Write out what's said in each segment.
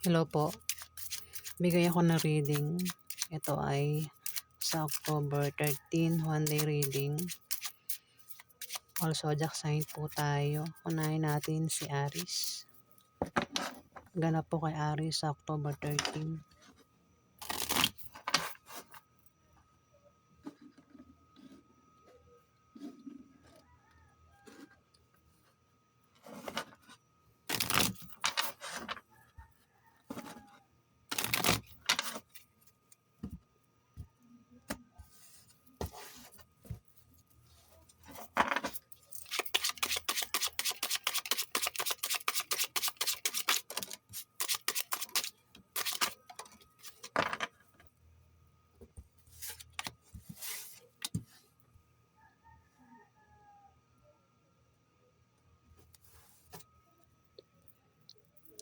Hello po, bigay ako ng reading. Ito ay sa October 13, one day reading. Also, zodiac sign po tayo. Unahin natin si Aries. Ganap po kay Aries sa October 13.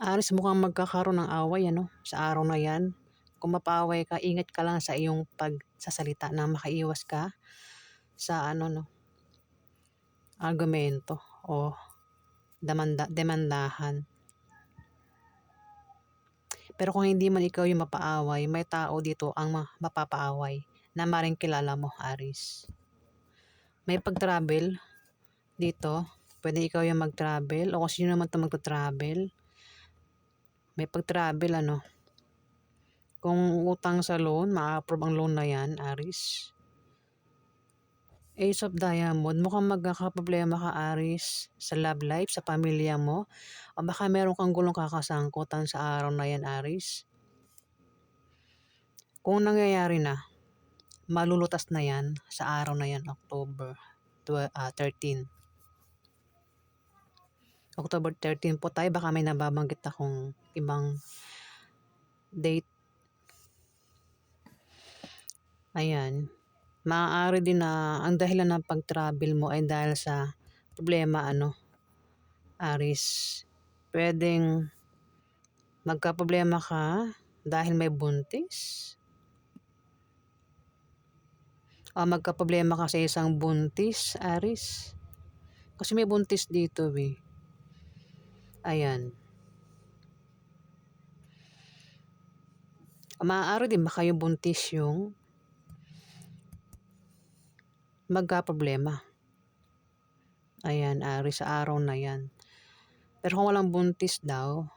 Aries, mukhang magkakaroon ng away sa araw na yan. Kung mapaaway ka, ingat ka lang sa iyong pagsasalita na makaiwas ka sa argumento o demandahan. Pero kung hindi man ikaw yung mapaaway, may tao dito ang mapapaaway na maring kilala mo, Aries. May pag-travel dito. Pwede ikaw yung mag-travel o kung sino naman ito mag-travel. May pag-travel Kung utang sa loan, ma-approve ang loan na yan, Aries. Ace of Diamond, mukhang magkakaproblema ka, Aries, sa love life, sa pamilya mo. O baka meron kang gulong kakasangkutan sa araw na yan, Aries. Kung nangyayari na, malulutas na yan sa araw na yan, October 13. October 13 po tayo, baka may nababanggit akong ibang date. Ayan. Maaari din na ang dahilan ng pag-travel mo ay dahil sa problema, Aries. Pwedeng magkaproblema ka dahil may buntis. O magkaproblema ka sa isang buntis, Aries. Kasi may buntis dito, eh. Ayan. Maaari din baka yung buntis yung magkaproblema. Ayan, Aries, sa araw na yan. Pero kung walang buntis daw,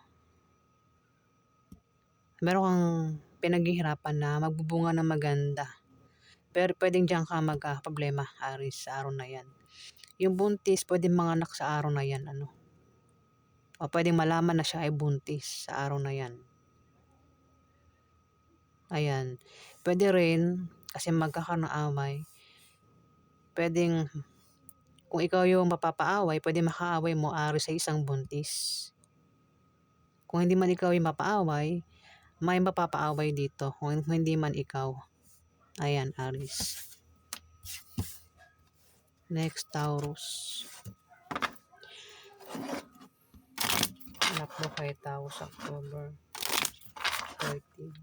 meron kang pinaghihirapan na magbubunga ng maganda. Pero pwedeng diyan ka magka-problema, Aries, sa araw na yan. Yung buntis, pwedeng manganak sa araw na yan, O pwedeng malaman na siya ay buntis sa araw na yan. Ayan. Pwede rin, kasi magkakaroon ng away, pwedeng, kung ikaw yung mapapaaway, pwede makaaway mo, Aries, sa isang buntis. Kung hindi man ikaw yung mapaaway, may mapapaaway dito. Kung hindi man ikaw. Ayan, Aries. Next, Taurus. Anak mo kay Taurus, October 13.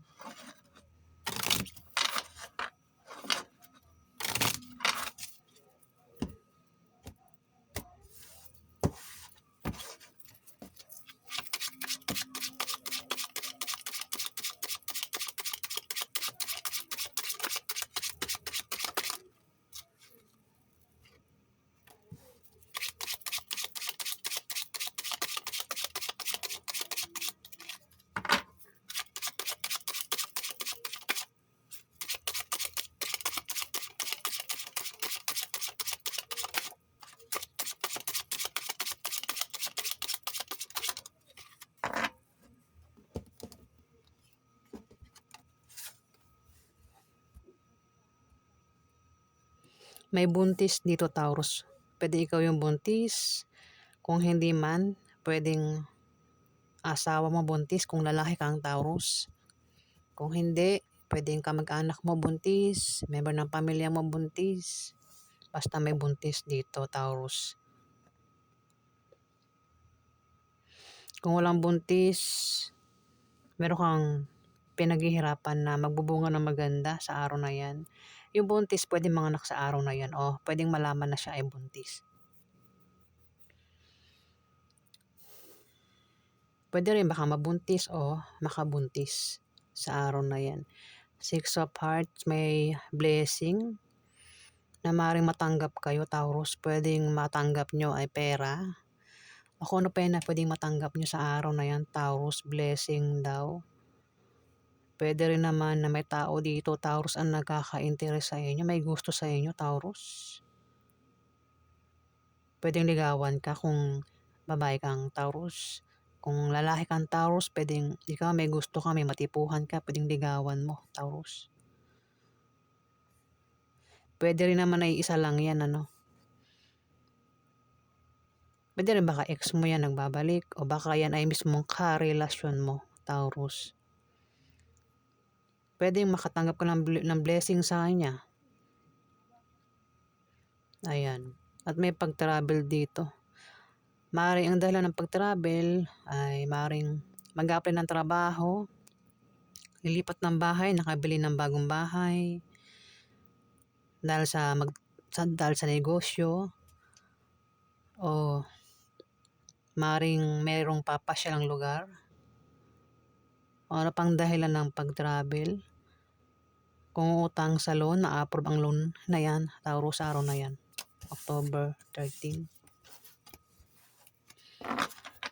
May buntis dito, Taurus. Pwede ikaw yung buntis. Kung hindi man, pwedeng asawa mo buntis kung lalaki kang Taurus. Kung hindi, pwedeng kamag-anak mo buntis, member ng pamilya mo buntis. Basta may buntis dito, Taurus. Kung walang buntis, meron kang pinaghihirapan na magbubunga ng maganda sa araw na yan. Yung buntis, pwedeng manganak sa araw na yan o pwedeng malaman na siya ay buntis. Pwede rin baka mabuntis o makabuntis sa araw na yan. Six of Hearts, may blessing na maaaring matanggap kayo, Taurus. Pwedeng matanggap nyo ay pera. O kung ano pa yun na pwedeng matanggap nyo sa araw na yan, Taurus, blessing daw. Pwede rin naman na may tao dito, Taurus, ang nagkaka-interest sa inyo. May gusto sa inyo, Taurus. Pwedeng ligawan ka kung babae kang Taurus. Kung lalaki kang Taurus, pwedeng ikaw may gusto ka, may matipuhan ka, pwedeng ligawan mo, Taurus. Pwede rin naman ay isa lang yan, ano. Pwede rin baka ex mo yan nagbabalik o baka yan ay mismong karelasyon mo, Taurus. Pwedeng makatanggap ka ng blessing sa kanya. Ayan. At may pag-travel dito. Maaaring ang dahilan ng pag-travel ay maaaring mag-apply ng trabaho, lilipat ng bahay, nakabili ng bagong bahay, dahil dahil sa negosyo, o maaaring merong papasyalang lugar, o ano pang dahilan ng pag-travel. Kung utang sa loan, ma-approve ang loan na yan, Taurus, sa araw na yan. October 13.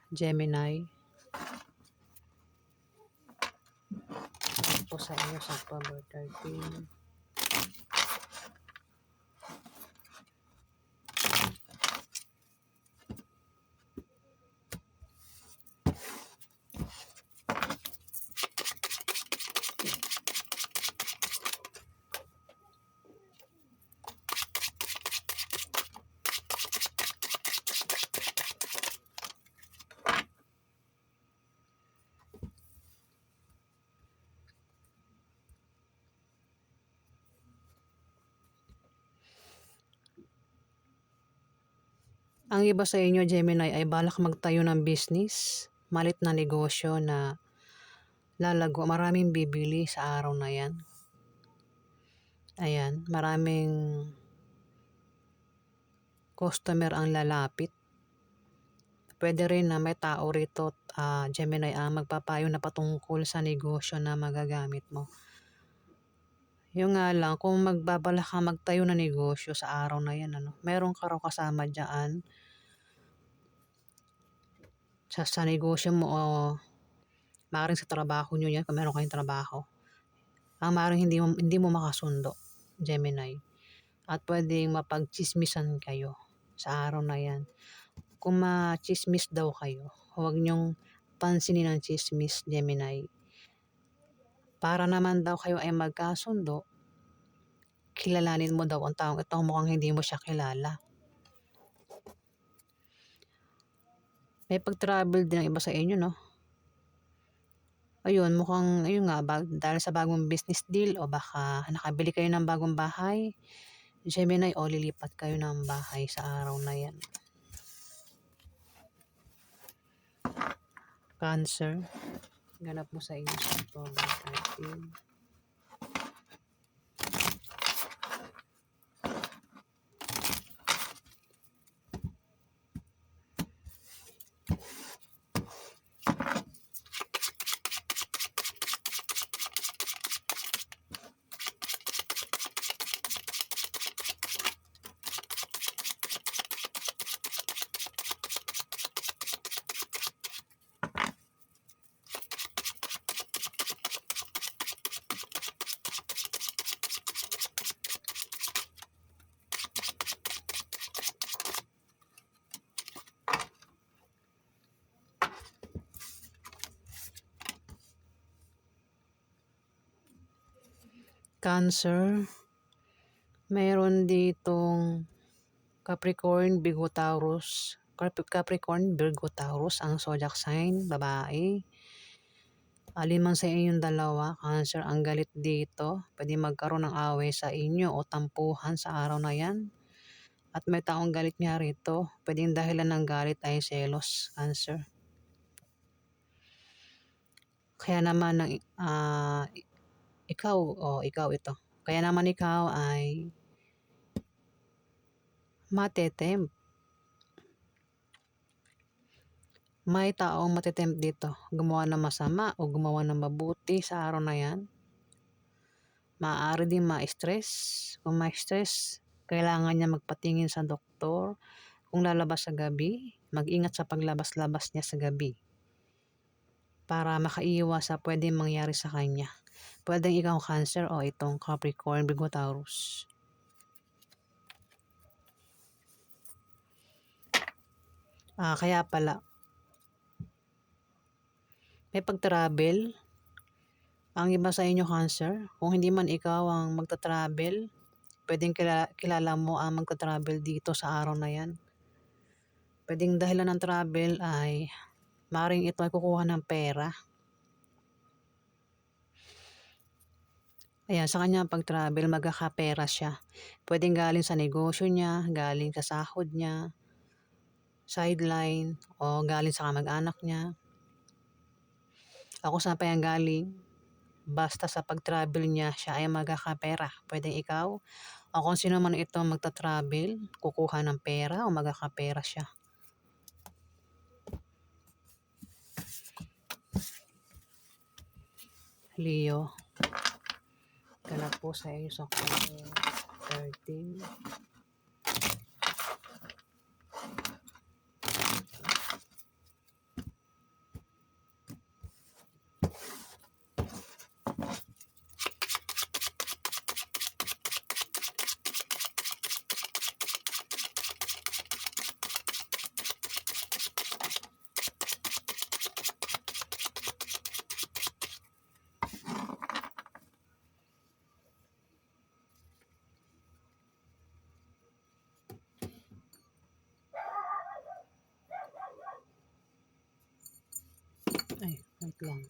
Gemini. Po sa inyo sa October 13. Ang iba sa inyo, Gemini, ay balak magtayo ng business, malit na negosyo na lalago. Maraming bibili sa araw na yan. Ayan, maraming customer ang lalapit. Pwede rin na may tao rito, Gemini, magpapayo na patungkol sa negosyo na magagamit mo. Yung nga lang, kung magbabala ka magtayo ng negosyo sa araw na yan, ano, meron ka raw kasama dyan sa negosyo mo, o maaaring sa trabaho nyo yan, kung meron kayong trabaho. Ang maaaring hindi mo makasundo, Gemini. At pwedeng mapagchismisan kayo sa araw na yan. Kung machismis daw kayo, huwag nyong pansinin ang chismis, Gemini. Para naman daw kayo ay magkasundo, kilalanin mo daw ang taong ito, mukhang hindi mo siya kilala. May pag-travel din ang iba sa inyo, no? Ayun, mukhang, ayun nga, dahil sa bagong business deal o baka nakabili kayo ng bagong bahay, Gemini, o lilipat kayo ng bahay sa araw na yan. Cancer, ganap mo sa inyo sa October 13. Cancer, mayroon ditong Capricorn, Virgo, Taurus. Capricorn, Virgo, Taurus ang zodiac sign, babae. Alin man sa inyong dalawa, Cancer, ang galit dito. Pwede magkaroon ng away sa inyo o tampuhan sa araw na yan. At may taong galit nga rito. Pwedeng dahilan ng galit ay selos, Cancer. Kaya naman ikaw ito. Kaya naman ikaw ay matetempt. May taong matitempt dito gumawa ng masama o gumawa ng mabuti sa araw na yan. Maaari din ma-stress. Kung ma-stress, kailangan niya magpatingin sa doktor. Kung lalabas sa gabi, mag-ingat sa paglabas-labas niya sa gabi para makaiwas sa pwedeng mangyari sa kanya. Pwedeng ikaw Cancer o itong Capricorn, Virgo, Taurus. Kaya pala, may pag-travel. Ang iba sa inyo Cancer, kung hindi man ikaw ang magta-travel, pwedeng kilala mo ang magta-travel dito sa araw na yan. Pwedeng dahilan ng travel ay maring ito ay kukuha ng pera. Ayan, sa kanya pag-travel, magkakapera siya. Pwedeng galing sa negosyo niya, galing sa sahod niya, sideline, o galing sa kamag-anak niya. Ako saan pa yan galing? Basta sa pag-travel niya, siya ay magkakapera. Pwedeng ikaw, o kung sino man ito magta-travel, kukuha ng pera o magkakapera siya. Leo, ganap po sa iyo sa 13. Ay, wait lang.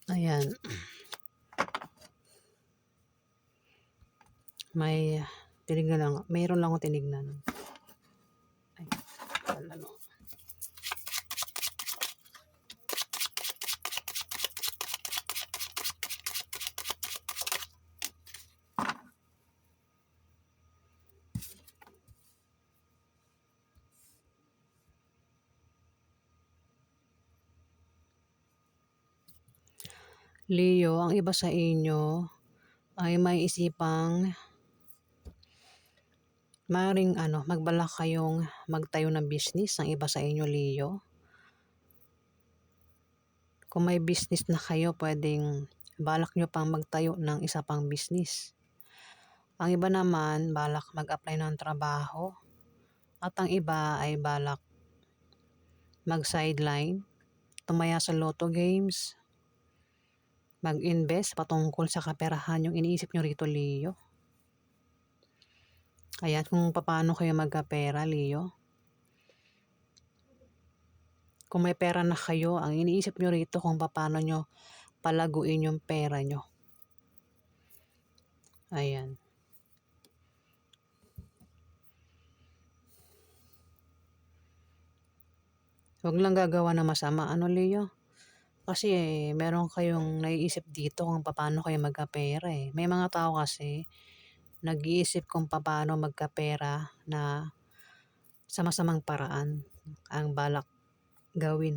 Ayan. May tinignan lang. Mayroon lang akong tinignan. Ay, ano. Leo, ang iba sa inyo ay may isipang maring magbalak kayong magtayo ng business ang iba sa inyo, Leo. Kung may business na kayo, pwedeng balak nyo pang magtayo ng isa pang business. Ang iba naman, balak mag-apply ng trabaho. At ang iba ay balak mag-sideline, tumaya sa lotto games, mag-invest patungkol sa kaperahan yung iniisip nyo rito, Leo. Ayan, kung paano kayo magkapera, Leo. Kung may pera na kayo, ang iniisip nyo rito kung paano nyo palaguin yung pera nyo. Ayan. Huwag lang gagawa na masama, Leo? Kasi meron kayong naiisip dito kung paano kayo magkapera eh. May mga tao kasi nag-iisip kung paano magkapera na sa masamang paraan ang balak gawin.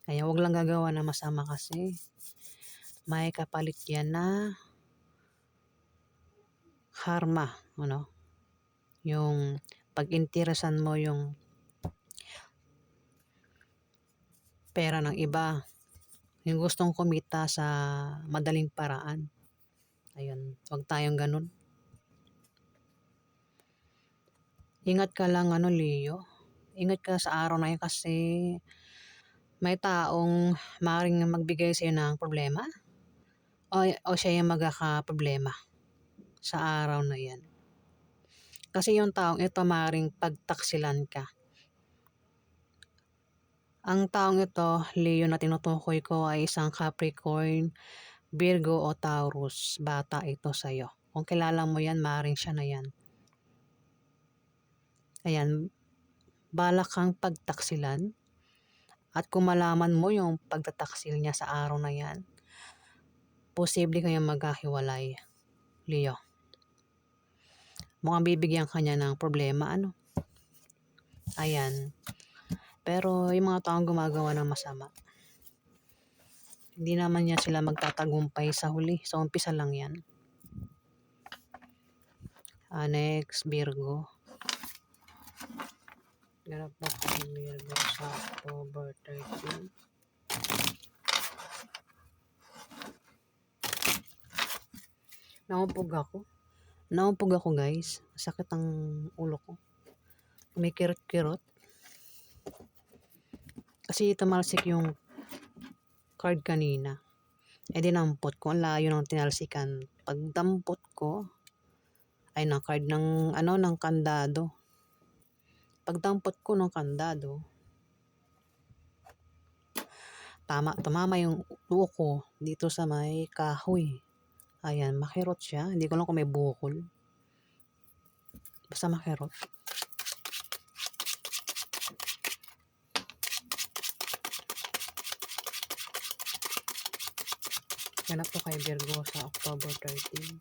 Kaya huwag lang gagawa na masama kasi may kapalit yan na karma ano, yung pag-interesan mo yung pera ng iba, yung gustong kumita sa madaling paraan. Ayun, wag tayong ganun. Ingat ka lang Leo. Ingat ka sa araw na yun kasi may taong maaaring magbigay sa'yo ng problema o siya yung magkakaproblema sa araw na yan. Kasi yung taong ito maaaring pagtaksilan ka. Ang taong ito, Leo, na tinutukoy ko ay isang Capricorn, Virgo o Taurus. Bata ito sa'yo. Kung kilala mo yan, maaaring siya na yan. Ayan, balak kang pagtaksilan. At kung malaman mo yung pagtataksil niya sa araw na yan, posible kayong magkahiwalay, Leo. Mukhang bibigyan ka niya ng problema, Ayan. Pero yung mga taong gumagawa ng masama, hindi naman niya sila magtatagumpay sa huli. Sa umpisa lang yan. Next, Virgo. Ganap na po yung Virgo sa October 13. Naumpog ako guys. Sakit ang ulo ko. May kirot-kirot. Kasi tumalsik yung card kanina. Dinampot ko. Ang layo ng tinalsikan. Pagdampot ko, ay ng card ng kandado. Pagdampot ko ng kandado, tumama yung ulo ko dito sa may kahoy. Ayan, makirot siya. Hindi ko lang kung may bukol. Basta makirot. Ganap to kay Virgo sa October 13.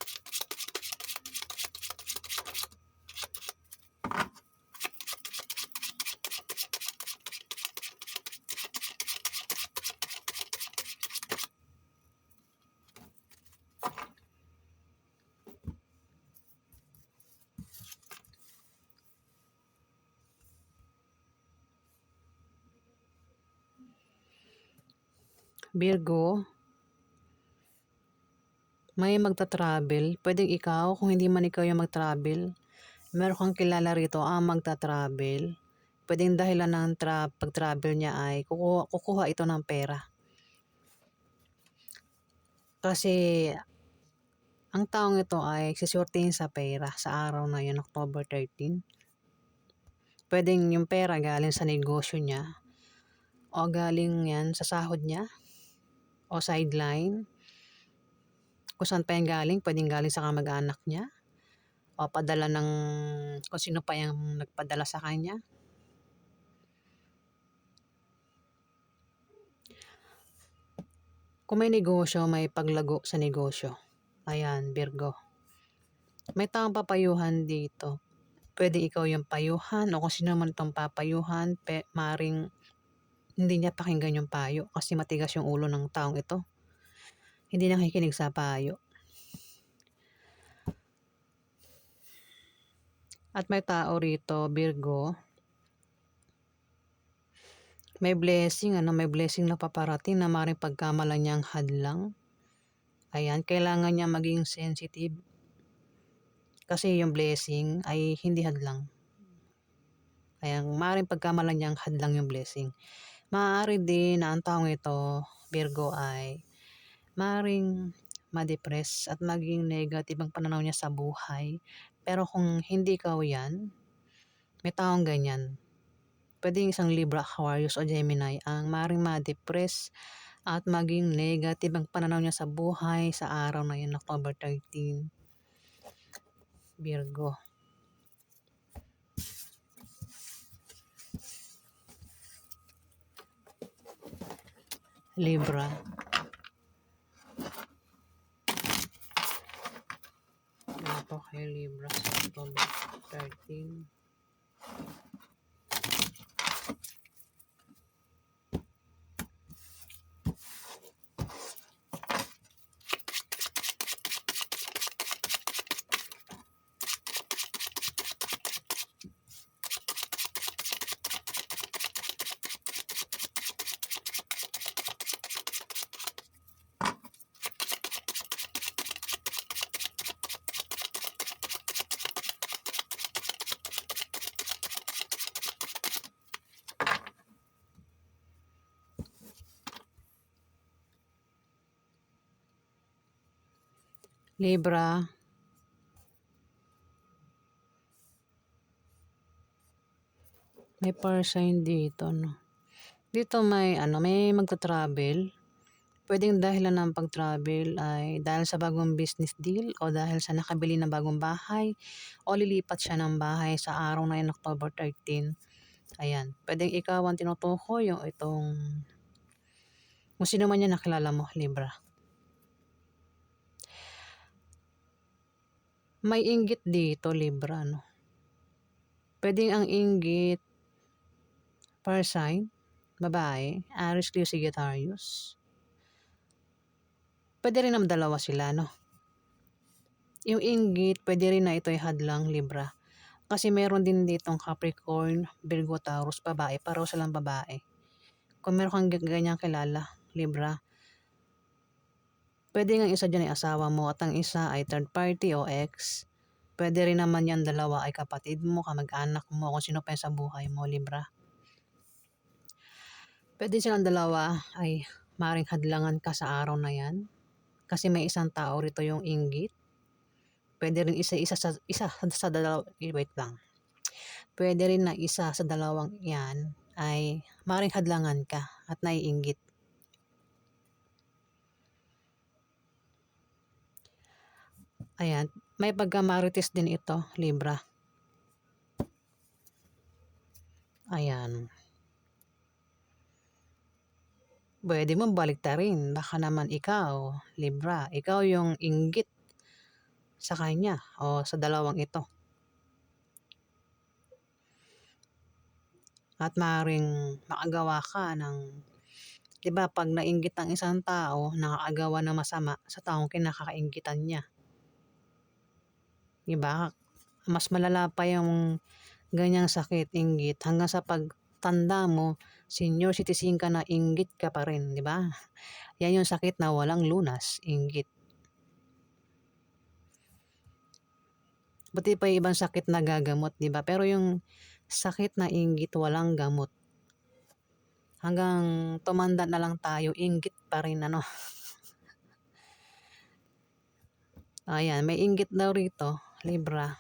Virgo, may magta-travel. Pwedeng ikaw, kung hindi man ikaw yung mag-travel, meron kang kilala rito ang magta-travel. Pwedeng dahilan ng pag-travel niya ay kukuha ito ng pera. Kasi ang taong ito ay sisortihin sa pera sa araw na yun, October 13. Pwedeng yung pera galing sa negosyo niya o galing yan sa sahod niya o sideline. Kung saan pa yan galing, pwedeng galing sa kamag-anak niya o padala ng kung sino pa yung nagpadala sa kanya. Kung may negosyo, may paglago sa negosyo. Ayan, Virgo. May taong papayuhan dito. Pwede ikaw yung payuhan o kung sino man itong papayuhan, maring hindi niya pakinggan yung payo kasi matigas yung ulo ng taong ito. Hindi nakikinig sa payo. At may tao rito, Virgo, may blessing na paparating na maring pagkamalan niyang hadlang. Ayan, kailangan niya maging sensitive. Kasi yung blessing ay hindi hadlang. Ayan, maring pagkamalan niyang hadlang yung blessing. Maaari din na ang taong ito, Virgo, ay maring ma-depress at maging negative ang pananaw niya sa buhay. Pero kung hindi ikaw yan, may taong ganyan. Pwedeng isang Libra, Aquarius o Gemini ang maring ma-depress at maging negative ang pananaw niya sa buhay sa araw na yun, October 13. Virgo. Libra. Ito kay Libra sa October 13. Libra, may power sign dito, no? Dito may may magta-travel. Puwedeng dahilan ng pag-travel ay dahil sa bagong business deal o dahil sa nakabili ng bagong bahay o lilipat siya ng bahay sa araw na 'yan, October 13. Ayan, puwedeng ikaw ang tinutukoy o itong kung sino man 'yan na kilala mo, Libra. May inggit dito, Libra, 'no? Puwedeng ang inggit fire sign, babae, Aries, Leo, Sagittarius. Puwede rin naman dalawa sila, 'no? Yung inggit puwede rin na ito'y hadlang, Libra. Kasi meron din ditong Capricorn, Virgo, Taurus, babae, pareho silang babae. Kung meron kang ganyang kilala, Libra, puwede ngang isa diyan ay asawa mo at ang isa ay third party o ex. Puwede rin naman 'yang dalawa ay kapatid mo, kamag-anak mo, kung sino pa 'yan sa buhay mo, Libra. Puwede silang dalawa ay maaaring hadlangan ka sa araw na 'yan, kasi may isang tao rito yung inggit. Puwede rin isa sa dalawa wait lang. Puwede rin na isa sa dalawang 'yan ay maaaring hadlangan ka at naiinggit. Ayan, may pagka-marites din ito, Libra. Ayan. Puwede mong baliktarin, baka naman ikaw, Libra, ikaw yung inggit sa kanya o sa dalawang ito. At maaaring makagawa ka ng 'di ba 'pag nainggit ang isang tao, nakakagawa ng masama sa taong kinakainggitan niya. 'Di ba? Mas malala pa yung ganyang sakit, inggit, hanggang sa pagtanda mo, senior citizen ka na, inggit ka pa rin, 'di ba? Yan yung sakit na walang lunas, inggit. Buti pa yung ibang sakit na gagamot, 'di ba? Pero yung sakit na inggit walang gamot. Hanggang tumanda na lang tayo, inggit pa rin, ano. Ayan, may inggit daw rito, Libra.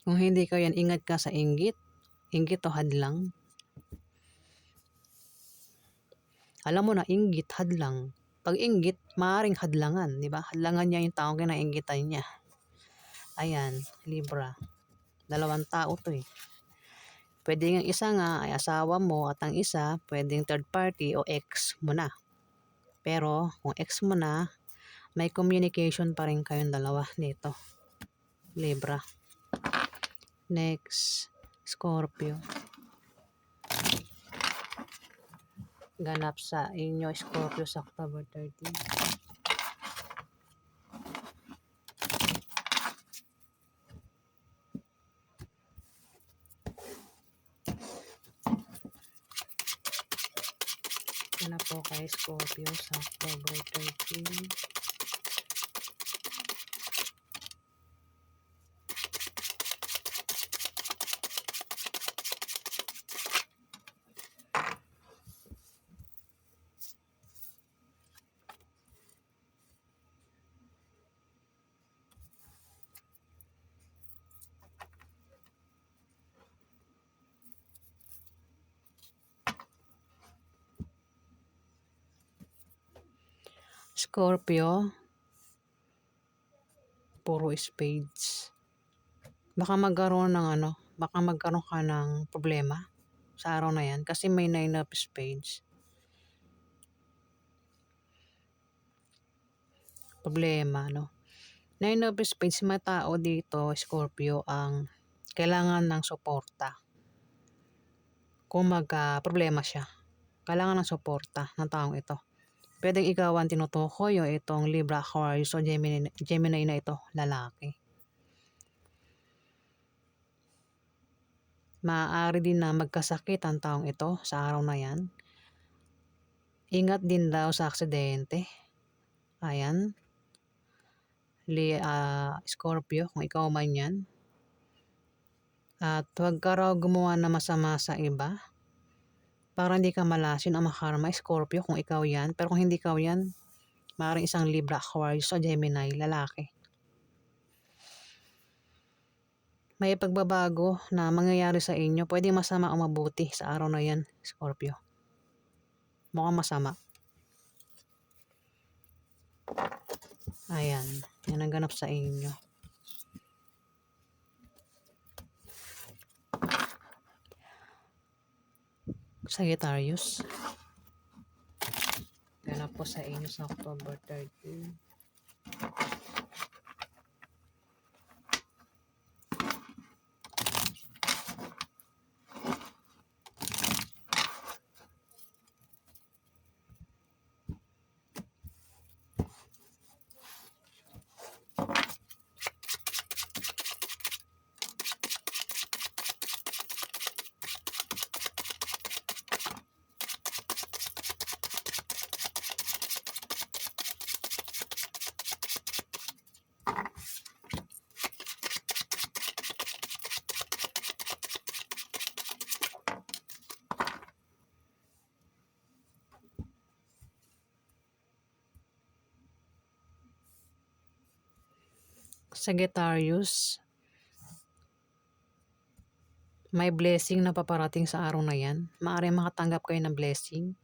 Kung hindi ka yan, ingat ka sa inggit. Inggit o hadlang. Alam mo na, inggit, hadlang. Pag inggit, maaaring hadlangan, di ba? Hadlangan niya yung taong kinainggitan niya. Ayan, Libra. Dalawang tao to eh. Pwede nga isa nga ay asawa mo at ang isa pwedeng third party o ex mo na. Pero kung ex mo na, may communication pa rin kayong dalawa nito. Libra. Next, Scorpio. Ganap sa inyo, Scorpio, sa October 13. Ganap po kay Scorpio sa October 13. Scorpio, puro spades. Baka magkaroon ka ng problema sa araw na yan kasi may 9 of spades. Problema, no? 9 of spades, may tao dito, Scorpio, ang kailangan ng suporta. Kung magka-problema siya, kailangan ng suporta ng taong ito. Pwedeng ikaw ang tinutukoy o itong Libra, Aquarius o Gemini na ito, lalaki. Maaari din na magkasakit ang taong ito sa araw na yan. Ingat din daw sa aksidente. Ayan. Scorpio, kung ikaw man yan. At huwag ka raw gumawa na masama sa iba. Para hindi ka malasin o makarma, Scorpio, kung ikaw yan. Pero kung hindi ikaw yan, Maaaring isang Libra, Aquarius o Gemini, lalaki. May pagbabago na mangyayari sa inyo. Pwede masama o mabuti sa araw na yan, Scorpio. Mukhang masama. Ayan. Yan ang ganap sa inyo. Sagittarius. Ganap po sa inyo sa October 13. Sagittarius, may blessing na paparating sa araw na yan. Maaaring makatanggap kayo ng blessing.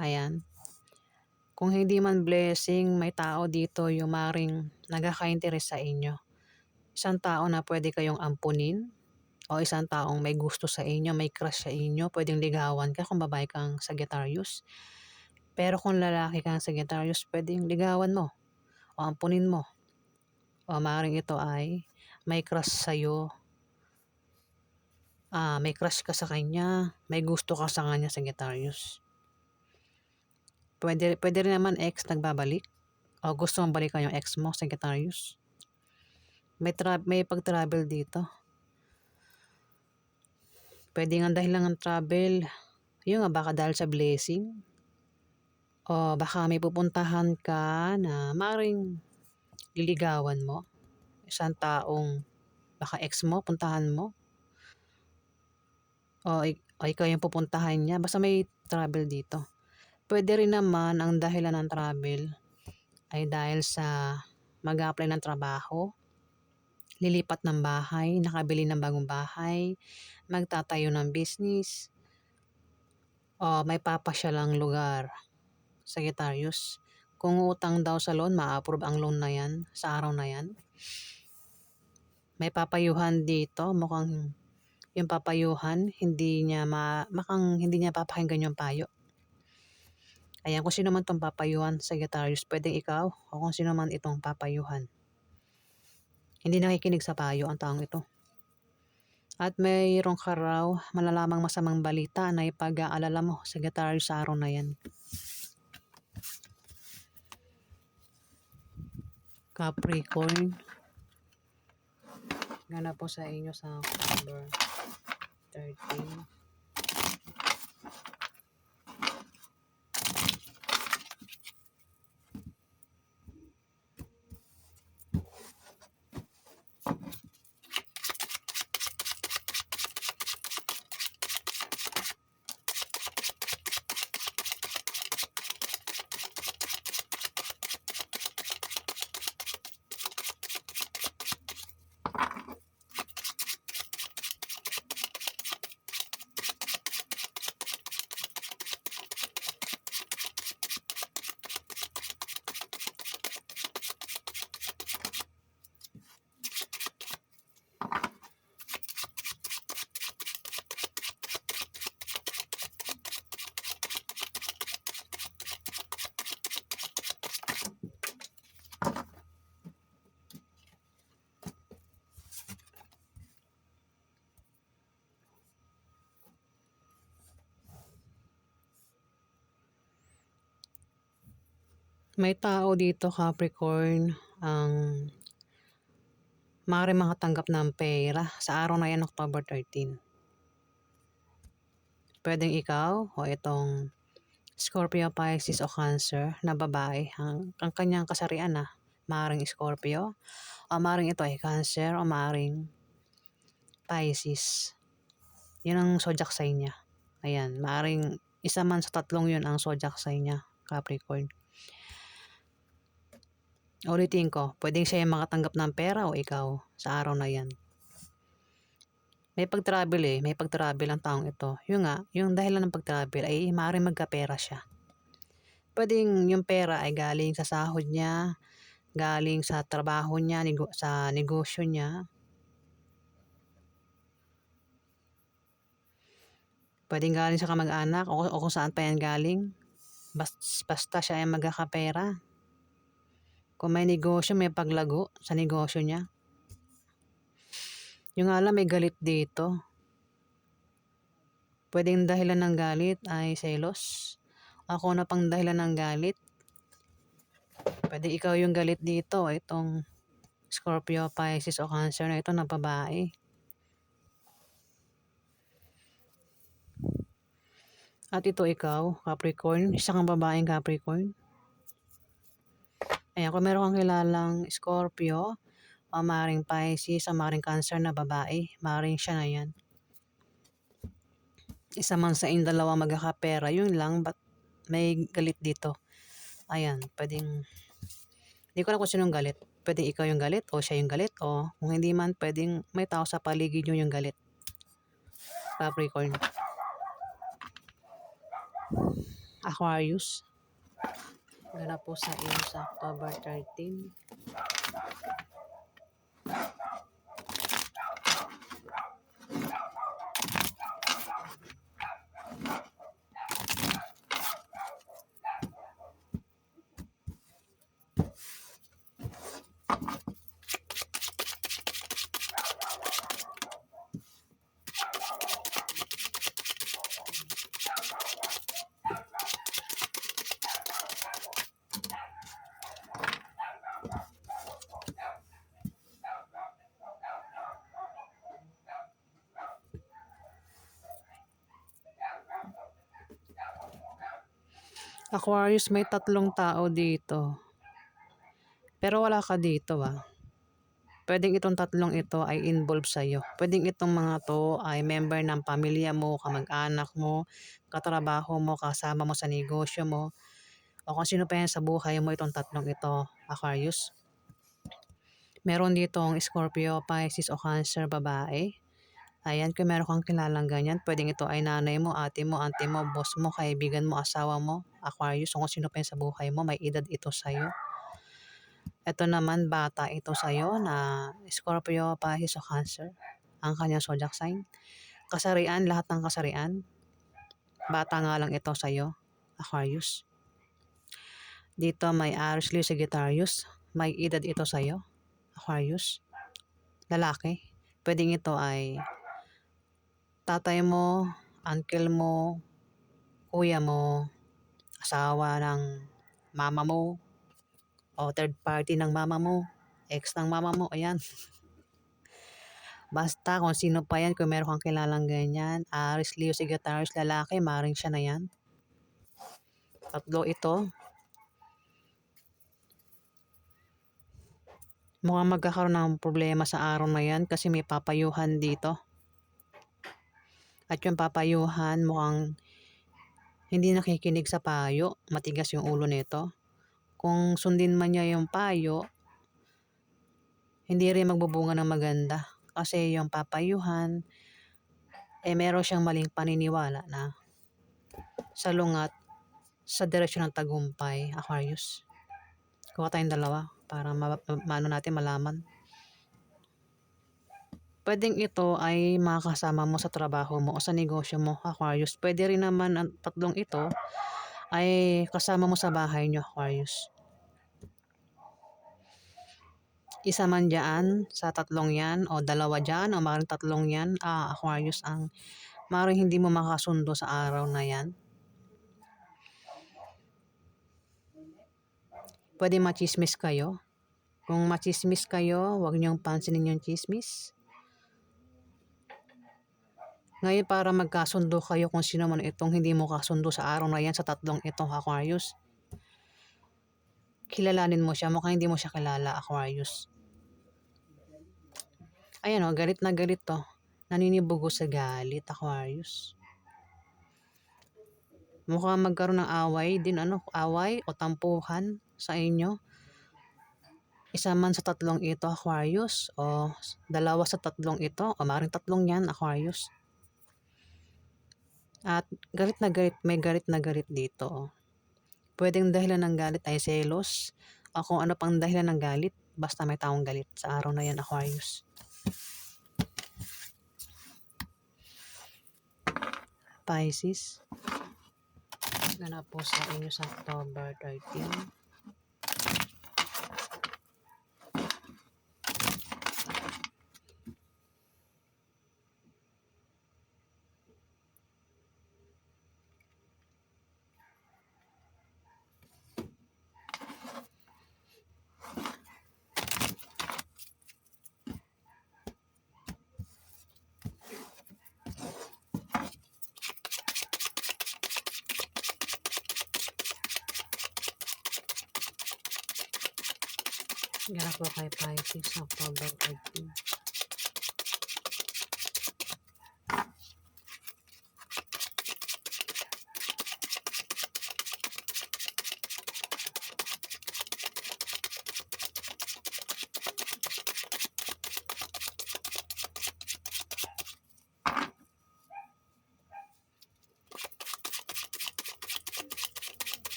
Ayan. Kung hindi man blessing, may tao dito yung maaaring nagkaka-interest sa inyo. Isang tao na pwede kayong ampunin o isang taong may gusto sa inyo, may crush sa inyo, pwedeng ligawan ka kung babae kang Sagittarius. Pero kung lalaki kang Sagittarius, pwedeng ligawan mo o ampunin mo. O maaaring ito ay may crush sa'yo. May crush ka sa kanya, may gusto ka sa kanya, Sagittarius. Pwede rin naman ex nagbabalik o gusto mong balikan yung ex mo, Sagittarius. May pag-travel dito. Pwede nga dahil lang ang travel, yun nga baka dahil sa blessing. O baka may pupuntahan ka na maaaring liligawan mo. Isang taong baka ex mo, puntahan mo. O ikaw yung pupuntahan niya. Basta may travel dito. Pwede rin naman ang dahilan ng travel ay dahil sa mag-apply ng trabaho, lilipat ng bahay, nakabili ng bagong bahay, magtatayo ng business, o may papasyalang lugar. Sagittarius. Kung utang daw sa loan, ma-approve ang loan na yan sa araw na yan. May papayuhan dito, mukhang yung papayuhan, hindi niya papakinggan yung payo. Ayan, kung sino man itong papayuhan, Sagittarius, pwedeng ikaw o kung sino man itong papayuhan. Hindi nakikinig sa payo ang taong ito. At mayroong ka raw malalamang masamang balita na ipag-aalala mo, Sagittarius, sa araw na yan. Capricorn. Ganap po sa inyo sa October 13. May tao dito, Capricorn, ang maaaring makatanggap ng pera sa araw na yan, October 13. Pwedeng ikaw o itong Scorpio, Pisces o Cancer na babae. Ang kanyang kasarian na maaaring Scorpio o maaaring ito ay Cancer o maaaring Pisces. Yun ang zodiac sign niya. Ayan, maaaring isa man sa tatlong yun ang zodiac sign niya, Capricorn. Ulitin ko, pwedeng siya yung makatanggap ng pera o ikaw sa araw na yan. May pag-travel ang taong ito. Yung nga, yung dahilan ng pag-travel ay maaaring magkapera siya. Pwedeng yung pera ay galing sa sahod niya, galing sa trabaho niya, sa negosyo niya. Pwedeng galing sa kamag-anak o kung saan pa yan galing. Basta siya ay magkakapera. Kung may negosyo, may paglago sa negosyo niya. Yung alam may galit dito. Pwedeng dahilan ng galit ay selos. Ako na pang dahilan ng galit. Pwede ikaw yung galit dito. Itong Scorpio, Pisces o Cancer na ito na babae. At ito ikaw, Capricorn. Isa kang babaeng Capricorn. Ayan, kung meron kang kilalang Scorpio, o maring Pisces, o maring Cancer na babae, maring siya na yan. Isa man sa inyong dalawa magkakapera, yun lang, but may galit dito. Ayan, pwedeng, hindi ko alam kung sinong galit. Pwedeng ikaw yung galit, o siya yung galit, o kung hindi man, pwedeng may tao sa paligid nyo yung galit. Capricorn. Aquarius. Ganap po sa iyo sa October 13. Aquarius, may 3 tao dito. Pero wala ka dito Pwedeng itong 3 ito ay involved sa'yo. Pwedeng itong mga to ay member ng pamilya mo, kamag-anak mo, katrabaho mo, kasama mo sa negosyo mo, o kung sino pa yan sa buhay mo itong 3 ito, Aquarius. Meron ditong Scorpio, Pisces o Cancer babae. Ayan, kung meron kang kilalang ganyan, pwedeng ito ay nanay mo, ate mo, auntie mo, boss mo, kaibigan mo, asawa mo, Aquarius, o kung sino pa yan sa buhay mo, may edad ito sa'yo. Ito naman, bata ito sa'yo na Scorpio, Pisces o Cancer, ang kanyang zodiac sign. Kasarian, lahat ng kasarian. Bata nga lang ito sa'yo, Aquarius. Dito may Aries, Leo, Sagittarius. May edad ito sa'yo, Aquarius. Lalaki. Pwedeng ito ay tatay mo, uncle mo, kuya mo, asawa ng mama mo, o third party ng mama mo, ex ng mama mo, ayan. Basta kung sino pa yan, kung meron kang kilalang ganyan, Aries, Leo, Sagittarius, lalaki, maring siya na yan. 3 ito. Mukhang magkakaroon ng problema sa araw na yan kasi may papayuhan dito. At yung papayuhan mukhang hindi nakikinig sa payo, matigas yung ulo nito. Kung sundin man niya yung payo, hindi rin magbubunga ng maganda. Kasi yung papayuhan, meron siyang maling paniniwala na salungat sa direksyon ng tagumpay, Aquarius. Kuha tayong dalawa para maano natin malaman. Pwedeng ito ay makakasama mo sa trabaho mo o sa negosyo mo, Aquarius. Pwede rin naman ang 3 ito ay kasama mo sa bahay nyo, Aquarius. Isa man dyan sa 3 yan o 2 dyan o maaaring 3 yan, Aquarius, ang maaaring hindi mo makasundo sa araw na yan. Pwede machismis kayo. Kung machismis kayo, huwag niyong pansinin yung chismis. Ngayon para magkasundo kayo kung sino man itong hindi mo kasundo sa araw na yan sa 3 ito, Aquarius. Kilalanin mo siya, mukhang hindi mo siya kilala, Aquarius. Ayan galit na galit to. Naninibugo sa galit, Aquarius. Mukhang magkaroon ng away din, away o tampuhan sa inyo. Isa man sa tatlong ito Aquarius o dalawa sa tatlong ito o maaaring tatlong yan Aquarius. At galit na galit dito. Pwedeng dahilan ng galit ay selos o kung ano pang dahilan ng galit, basta may taong galit sa araw na yan Aquarius. Pisces, ganap po sa inyo sa October 13. Ganap po kay Pisces sa October 13.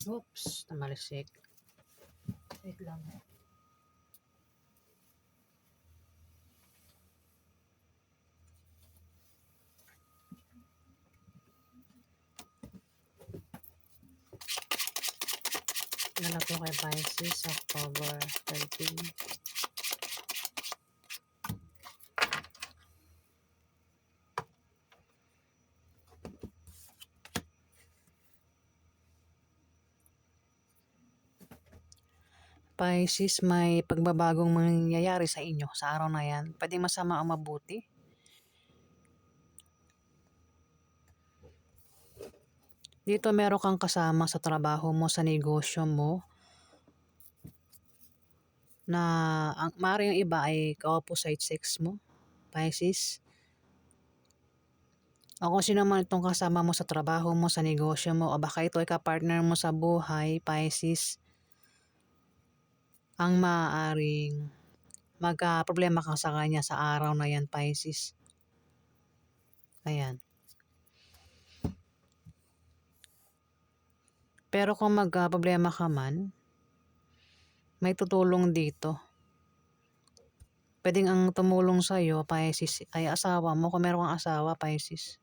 Oops, namalisik. Wait lang. Ganap po kay Pisces sa October 13. Pisces, may pagbabagong mangyayari sa inyo sa araw na yan. Pwedeng masama o mabuti. Dito meron kang kasama sa trabaho mo, sa negosyo mo, na maaaring yung iba ay ka-opposite sex mo, Pisces. O kung sino man itong kasama mo sa trabaho mo, sa negosyo mo, o baka ito ay ka-partner mo sa buhay, Pisces, ang maaaring magka-problema ka sa kanya sa araw na yan, Pisces. Ayan. Pero kung magka-problema ka man, may tutulong dito. Pwedeng ang tumulong sa'yo, Pisces, ay asawa mo. Kung meron kang asawa, Pisces.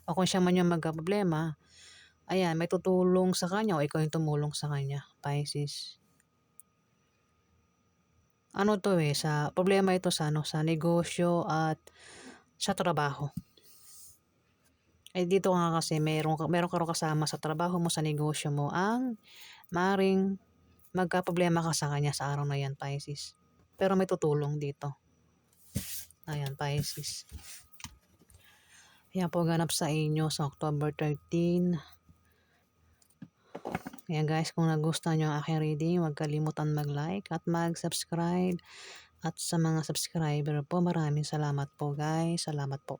O kung siya man yung magka-problema, ayan, may tutulong sa kanya o ikaw yung tumulong sa kanya, Pisces. Ano to sa problema ito sa sa negosyo at sa trabaho. Ay dito nga kasi meron ka rin kasama sa trabaho mo, sa negosyo mo, ang maring magka-problema ka sa kanya sa araw na yan, Pisces. Pero may tutulong dito. Ayan, Pisces. Ayan po ganap sa inyo sa October 13. Ayan guys, kung nagustuhan nyo ang aking reading, huwag kalimutan mag-like at mag-subscribe. At sa mga subscriber po, maraming salamat po guys. Salamat po.